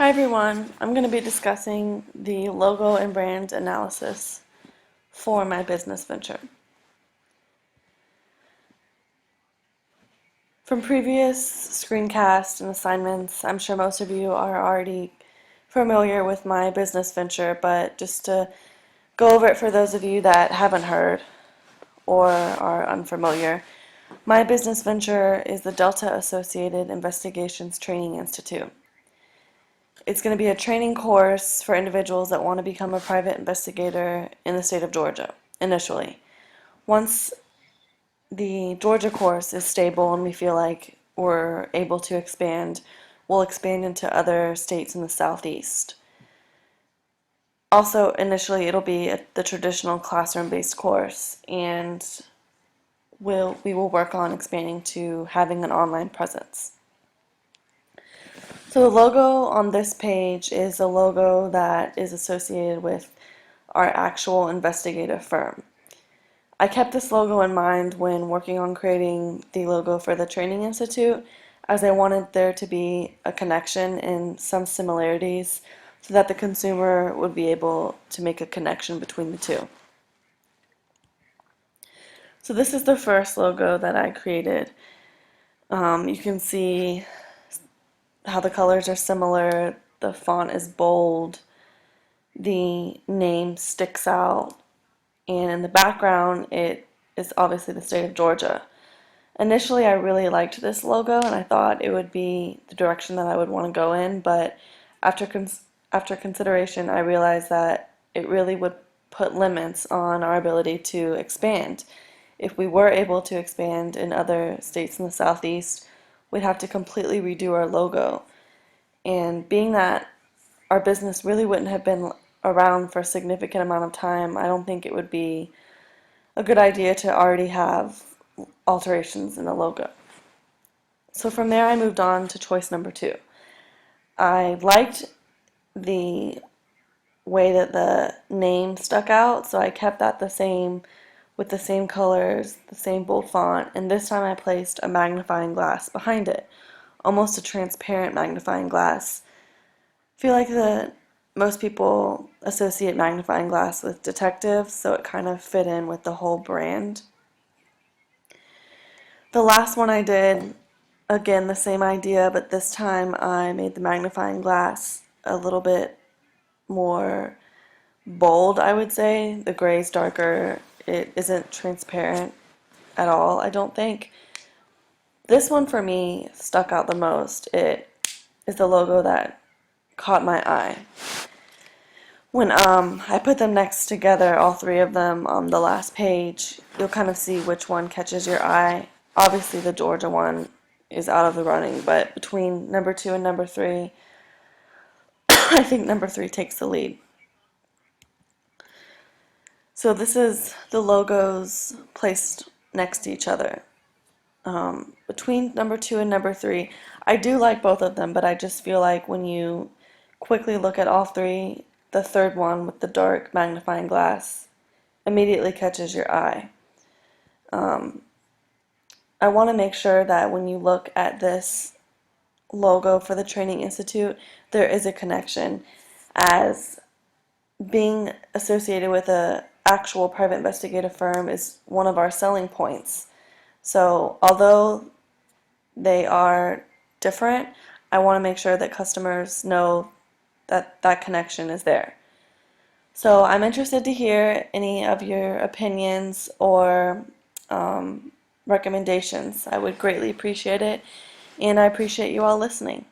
Hi everyone, I'm going to be discussing the logo and brand analysis for my business venture. From previous screencasts and assignments, I'm sure most of you are already familiar with my business venture, but just to go over it for those of you that haven't heard or are unfamiliar, my business venture is the Delta Associated Investigations Training Institute. It's going to be a training course for individuals that want to become a private investigator in the state of Georgia, initially. Once the Georgia course is stable and we feel like we're able to expand, we'll expand into other states in the southeast. Also, initially, it'll be the traditional classroom-based course, and we will work on expanding to having an online presence. So the logo on this page is a logo that is associated with our actual investigative firm. I kept this logo in mind when working on creating the logo for the Training Institute, as I wanted there to be a connection and some similarities so that the consumer would be able to make a connection between the two. So this is the first logo that I created. You can see how the colors are similar, the font is bold, the name sticks out, and in the background it is obviously the state of Georgia. Initially I really liked this logo and I thought it would be the direction that I would want to go in, but after consideration I realized that it really would put limits on our ability to expand. If we were able to expand in other states in the southeast, we'd have to completely redo our logo. And being that our business really wouldn't have been around for a significant amount of time, I don't think it would be a good idea to already have alterations in the logo. So from there I moved on to choice number 2. I liked the way that the name stuck out, so I kept that the same with the same colors, the same bold font, and this time I placed a magnifying glass behind it, almost a transparent magnifying glass. I feel like most people associate magnifying glass with detectives, so it kind of fit in with the whole brand. The last one I did, again the same idea, but this time I made the magnifying glass a little bit more bold, I would say. The gray is darker. It isn't transparent at all, I don't think. This one for me stuck out the most. It is the logo that caught my eye. When I put them next together, all three of them on the last page, you'll kind of see which one catches your eye. Obviously the Georgia one is out of the running, but between number 2 and number 3, I think number 3 takes the lead. So this is the logos placed next to each other. Between number 2 and number 3, I do like both of them, but I just feel like when you quickly look at all three, the third one with the dark magnifying glass immediately catches your eye. I want to make sure that when you look at this logo for the Training Institute, there is a connection, as being associated with an actual private investigative firm is one of our selling points. So although they are different, I want to make sure that customers know that that connection is there. So I'm interested to hear any of your opinions or recommendations. I would greatly appreciate it, and I appreciate you all listening.